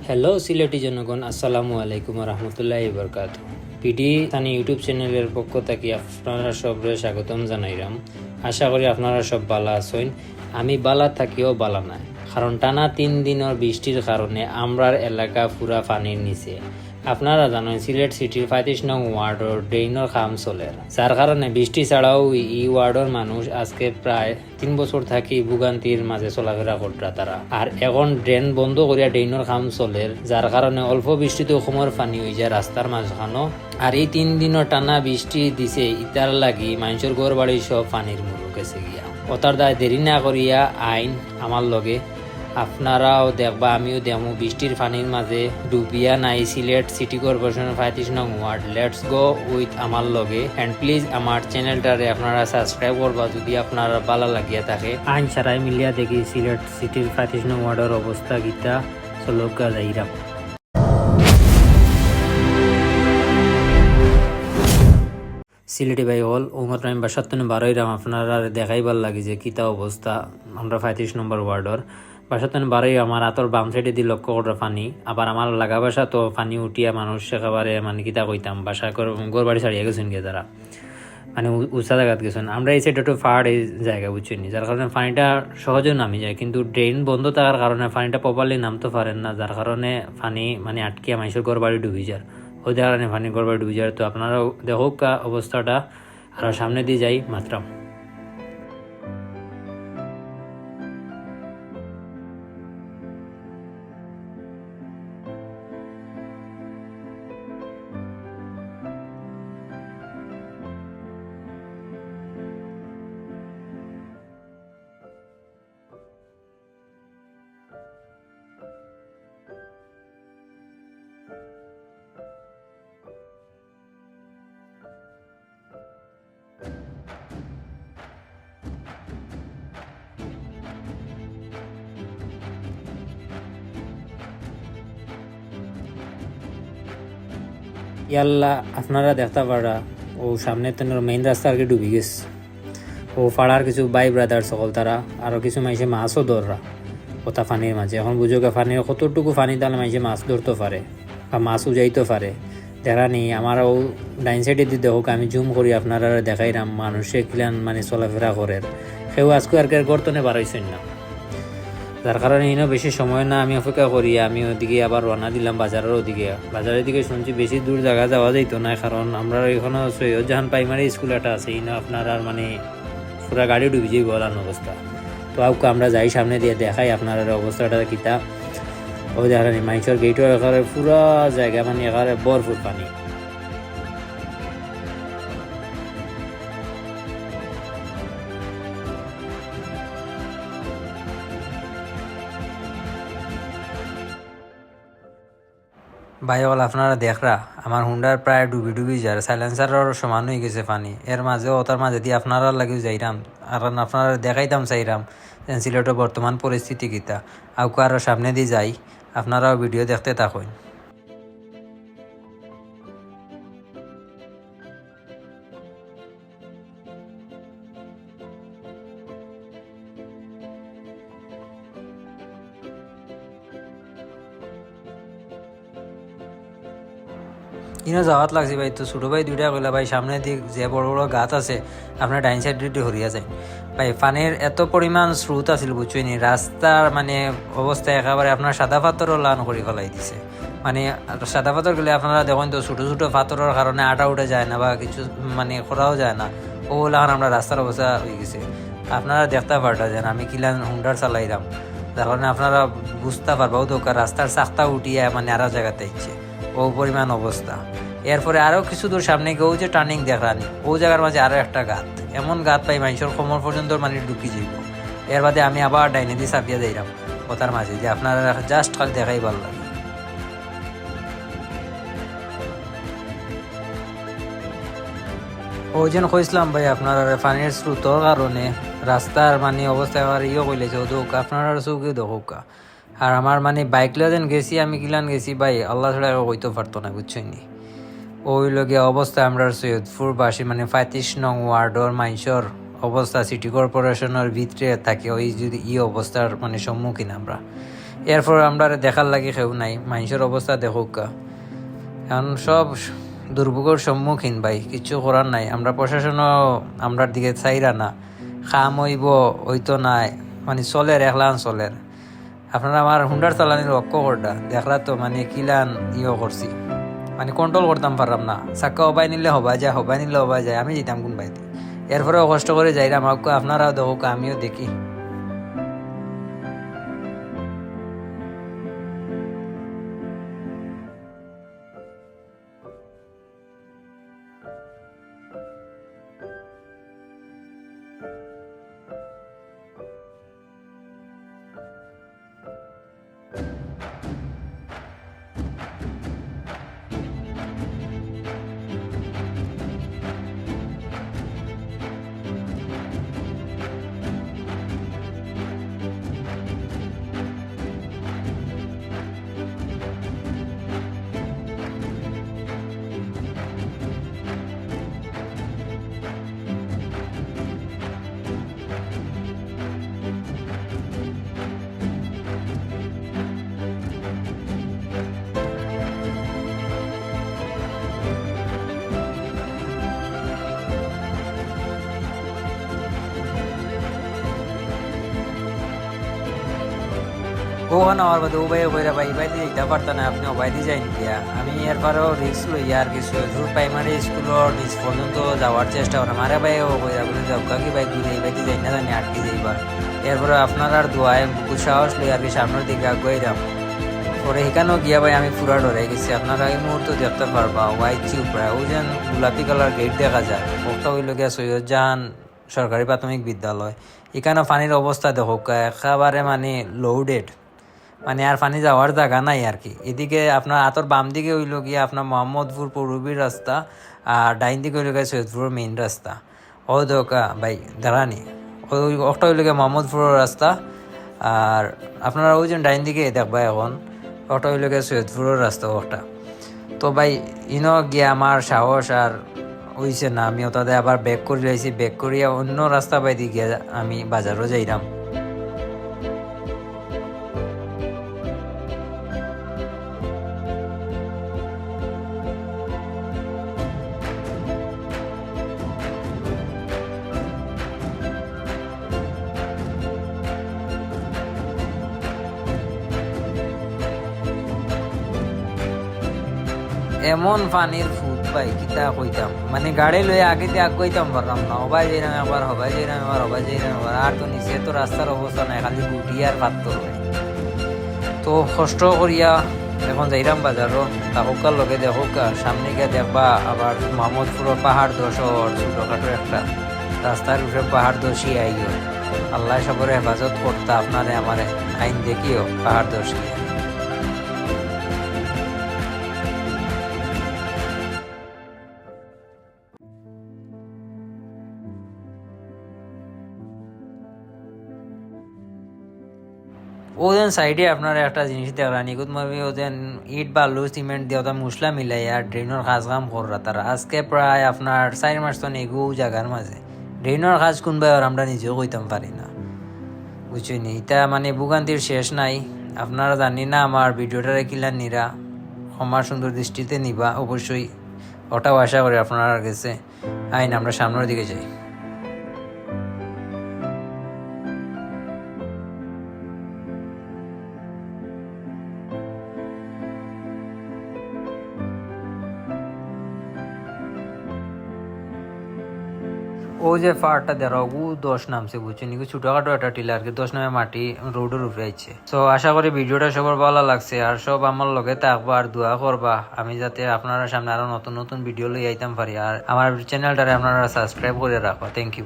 Hello Sylheti জনগণ, আসসালামু আলাইকুম রহমতুল্লাহি বরকাত। পিডি থানি ইউটিউব চ্যানেলের পক্ষ থেকে আপনারা সবরে স্বাগতম জানাইলাম। আশা করি আপনারা সব বালা আছেন। আমি বালা থাকিও বালা নাই, কারণ টানা 3 দিনের বৃষ্টির কারণে আমরার এলাকা পুরা পানির নিচে। আপনারা জানেন সিলেট সিটির 35 নং ওয়ার্ডর ড্রেইনের কাম চলে, যার কারণে বৃষ্টি ছাড়াও এই ওয়ার্ডের মানুষ আজকে প্রায় 3 বছর থাকি ভোগান্তির মাঝে চলাফেরা কররা তারা। আর এখন ড্রেন বন্ধ করিয়া ড্রেইনের কাম চলে, যার কারণে অল্প বৃষ্টিতে সময়ের পানি হয়ে যায় রাস্তার মাঝখানো। আর এই 3 দিনের টানা বৃষ্টি দিছে, ইতার লাগি মানুষের ঘর বাড়ি সব পানির মুরু গেছে গিয়া। ওতার দায় দেরি না করিয়া আইন আমার লগে আপনারাও দেখবা, আমিও দেখবো বৃষ্টির পানির মাঝে ডুবিয়া নাই সিলেট সিটি কর্পোরেশনের 35 নং ওয়ার্ড। লেটস গো উইথ আমার লগে। অ্যান্ড প্লিজ আমার চ্যানেলটারে আপনারা সাবস্ক্রাইব করবা যদি আপনারা ভালো লাগিয়া থাকে। আইন ছাড়াই মিলিয়া দেখি সিলেট সিটির 35 নং ওয়ার্ডের অবস্থা গীতা চলকা যাইরা। সিলেটি ভাই হল ওমাত্র আমি বাসাত্তনে বারোইরাম আপনারা দেখাইবার লাগে যে কিতা অবস্থা আমরা 35 নম্বর ওয়ার্ডর। বাসাতন বারোই আমার হাতর বাম সাইডে দিয়ে লক্ষ্য করা পানি, আবার আমার লাগা বাসা তো পানি উঠিয়া মানুষ একেবারে মানে কিতা কইতাম বাসা গোর বাড়ি ছাড়িয়ে গেছেন গিয়ে তারা, মানে উঁচা জায়গাত গেছেন। আমরা এই সাইডে একটু ফাড় এই জায়গা বুঝছেনি, যার কারণে পানিটা সহজেও নামি যায়, কিন্তু ড্রেন বন্ধ থাকার কারণে পানিটা প্রপারলি নামতে পারেন না, যার কারণে পানি মানে আটকিয়া মানুষের ঘর বাড়ি ডুবি যায়। ওই কারণে পানি ঘর বাড়ি ডুবি যায়। তো আপনারাও দেখুক অবস্থাটা, আর সামনে দিয়ে যাই মাত্রাম। ইয়াল্লা আপনারা দেখতে পারা ও সামনে তো মেইন রাস্তা আর কি ডুবি গেছে। ও পাড়ার কিছু ভাই ব্রাদার সকল তারা আরও কিছু মাইসে মাছও ধররা ওটা পানির মাঝে। এখন বুঝো পানির কতটুকু পানি তাহলে মাইসে মাছ ধরতে পারে বা মাছ উজাইতে পারে দেখা নেই। আমার ও ডাইন সাইডে দিতে হোক, আমি জুম করি আপনারা দেখাইলাম মানুষে কিলান মানে চলাফেরা করে। সেও আজকে আর গর্তনে বাড়াইছেন না, যার কারণে ইনো বেশি সময় না আমি অপেক্ষা করি। আমি ওদিকে আবার রওনা দিলাম বাজারের ওদিকে। বাজারের দিকে শুনছি বেশি দূর জায়গা যাওয়া যাইতো না, কারণ আমরা এখানে সৈয়দ জাহান প্রাইমারি স্কুল একটা আছে, ইনো আপনার আর মানে পুরা গাড়ি ডুবি যাই বলার অবস্থা। তো আউকে আমরা যাই সামনে দিয়ে দেখাই আপনার অবস্থাটা কিতা। ওই দেখানি মাইসর গেটও এখানে পুরা জায়গা মানে এখানে ভরপুর পানি। ভাই হল আপনারা দেখরা আমার হুন্ডার প্রায় ডুবি যায়, সাইলেন্সারের সমান হয়ে গেছে পানি। এর মাঝেও ওটার মাঝে দিয়ে আপনারা লাগিও যাইরাম, আর আপনারা দেখাইতাম চাইরাম সিলেটের বর্তমান পরিস্থিতি কিতা। আউকে আরও সামনে দিয়ে যাই, আপনারাও ভিডিও দেখতে থাকুন। ইনো যাওয়াত লাগছে ভাই। তো ছোটো ভাই দুইটা কইলা ভাই সামনে দিক যে বড় বড় গাছ আছে আপনার ডাইন সাইড দিয়ে হরিয়া যায়। ভাই পানির এত পরিমাণ স্রোত আছিল বুঝছইনি, রাস্তার মানে অবস্থা একেবারে আপনার সাদা পাথরও লান করে ফেলাই দিছে। মানে সাদা পাথর গেলে আপনারা দেখেন তো ছোটো ছোটো পাথরের কারণে আটা উঠে যায় না বা কিছু মানে করাও যায় না, ওগুলো আমরা রাস্তার অবস্থা হয়ে গেছে। আপনারা দেখতে পারটা যান আমি কিলান হুন্ডার চালাইলাম, যার কারণে আপনারা বুঝতে পারবাও তো রাস্তার চাকটা উঠিয়ে মানে আরো জায়গাতে ইচ্ছে ও পরিমাণ অবস্থা। এরপরে আরও কিছু দূর সামনে গিয়েও যে টার্নিং দেখানি, ও জায়গার মাঝে আরও একটা গাত, এমন গাত পাই মানুষের কোমর পর্যন্ত মানে ঢুকি যাইব। এর বাদে আমি আবার ডাইনে দিয়ে চাপিয়ে যাইলাম কথার মাঝে, যে আপনারা জাস্ট খালি দেখাই ভালো লাগে। ওই জন্য কইসলাম ভাই আপনার পানির স্রোতর কারণে রাস্তার মানে অবস্থা আবার ইয়ে কইলেছে ও দোক আপনার চৌকি দোকা। আর আমার মানে বাইক লিয়ে যেন গেছি আমি কিলান গেছি ভাই আল্লাহ ছাড়া কইতে পারতো না বুঝছইনি। ওই লগে অবস্থা আমরা সৈয়দপুরবাসী মানে 35 নং ওয়ার্ডর মানুষের অবস্থা সিটি কর্পোরেশনের ভিতরে থাকে ওই যদি অবস্থার মানে সম্মুখীন আমরা। এরপর আমরা দেখার লাগি কেউ নাই, মানুষের অবস্থা দেখুক। এখন সব দুর্ভোগের সম্মুখীন ভাই, কিছু করার নাই। আমরা প্রশাসনও আমরার দিকে চাইরা না, খাম হইব হইতো নাই, মানে চলের একলান চলের। আপনারা আমার হুন্ডার চালানির লক্ষ্য করটা দেখলা তো, মানে কিলান করছি, মানে কন্ট্রোল করতাম পারলাম না। চাক্কা হবাই নিলে হবা যায়, হবাই নিলে হবা যায়, আমি যেতাম কোন বাইতে। এরপরেও কষ্ট করে যাইরা আমাকে, আপনারাও দেখুক আমিও দেখি। ওখানে আমার বাদে ও ভাই বইরা ভাই বাইরে যেতে পারতাম না, আপনি ওবাইদি যাইন গিয়া। আমি এরপরেও রিস্ক লইয়া আর কিছু প্রাইমারি স্কুলের নিচ পর্যন্ত যাওয়ার চেষ্টা করাম। আরে ভাই ও বইরা বলে যাও কাকি ভাই দূরে এই বাইতে যাই না জানি আটকে যাইবা। এরপরে আপনার আর দোয়ায় বুকুর সাহস লই আর কি সামনের দিকে আগুয়াইরাম। পরে এখানেও গিয়া ভাই আমি পুরা ডরে গেছি। আপনারা এই মুহূর্তে দেখতে পারবা হোয়াইট চিউপড়া ওই যেন গোলাপি কালার গেট দেখা যায়, ওটা হইল গিয়া সৈয়দ জাহান সরকারি প্রাথমিক বিদ্যালয়। এখানে পানির অবস্থা দেখো একেবারে মানে লোডেড, মানে আর পানি যাওয়ার জায়গা নাই আর কি। এদিকে আপনার আতর বাম দিকে হইল গিয়ে আপনার মোহাম্মদপুর পৌরবীর রাস্তা, আর ডাইন দিকে হইল গিয়ে সৈয়দপুর মেইন রাস্তা। ও দোকা ভাই দাঁড়ানি, ওই একটা হইল গিয়ে মোহাম্মদপুরের রাস্তা, আর আপনারা ওই যে ডাইন দিকে দেখবা এখন ওটা হইল গিয়ে সৈয়দপুরের রাস্তা ওটা। তো ভাই ইনো গিয়ে আমার সাহস আর হইছে না, আমি ওটাতে আবার ব্যাক করে লাইছি। ব্যাক করিয়া অন্য রাস্তা বাইদি গিয়ে আমি বাজারও যাইলাম। এমন পানির ফুট ভাই কিতা কইতাম, মানে গাড়ি লয়ে আগে দিয়ে আগাইতাম পারলাম না। হবাই যাইলাম একবার, হবাই যাইলাম একবার, হবাই যাইলাম একবার। আর তো নিচে তো রাস্তার অবস্থা নাই, খালি গুটি আর পাত্তর হয়। তো কষ্ট করিয়া এখন যাইরাম বাজারও, তাহকার লগে দেখোকা সামনে গিয়ে দেখবা আবার মোহাম্মদপুরের পাহাড় দশর ছোটখাটো একটা রাস্তার উপরে পাহাড় দশি আইও। আল্লাহ সবরে হেফাজত করতা আপনারে আমারে, আইন দেখিও পাহাড় দশি। ওদের সাইডে আপনারা একটা জিনিস দেখলাম, নিখুঁত ভাবে ওদের ইট বালু সিমেন্ট দিয়ে ওদের মশলা মিলাই আর ড্রেনের কাজ কাম করা তারা। আজকে প্রায় আপনার 4 মাস তো এগু জায়গার মাঝে ড্রেনের কাজ কোনবাই আর আমরা নিজেও কইতাম পারি না, বুঝছেন। এটা মানে ভোগান্তির শেষ নাই। আপনারা জানি না আমার ভিডিওটারে কিলার নিরা ক্ষমা সুন্দর দৃষ্টিতে নিবা অবশ্যই, ওটাও আশা করি আপনারা গেছে। আইন আমরা সামনের দিকে যাই। ও যে ফাড়টা দেখাও ও 10 নামছে, বুঝছেন, ছোটখাটো একটা টিলার কি 10 নামে মাটি রোডের উপরে আইছে। তো আশা করি ভিডিওটা সবার ভালো লাগছে, আর সব আমার লগে থাকবা আর দোয়া করবা আমি যাতে আপনারা সামনে আরো নতুন নতুন ভিডিও লই আইতাম পারি। আর আমার চ্যানেলটারে আপনারা সাবস্ক্রাইব করে রাখো। Thank you.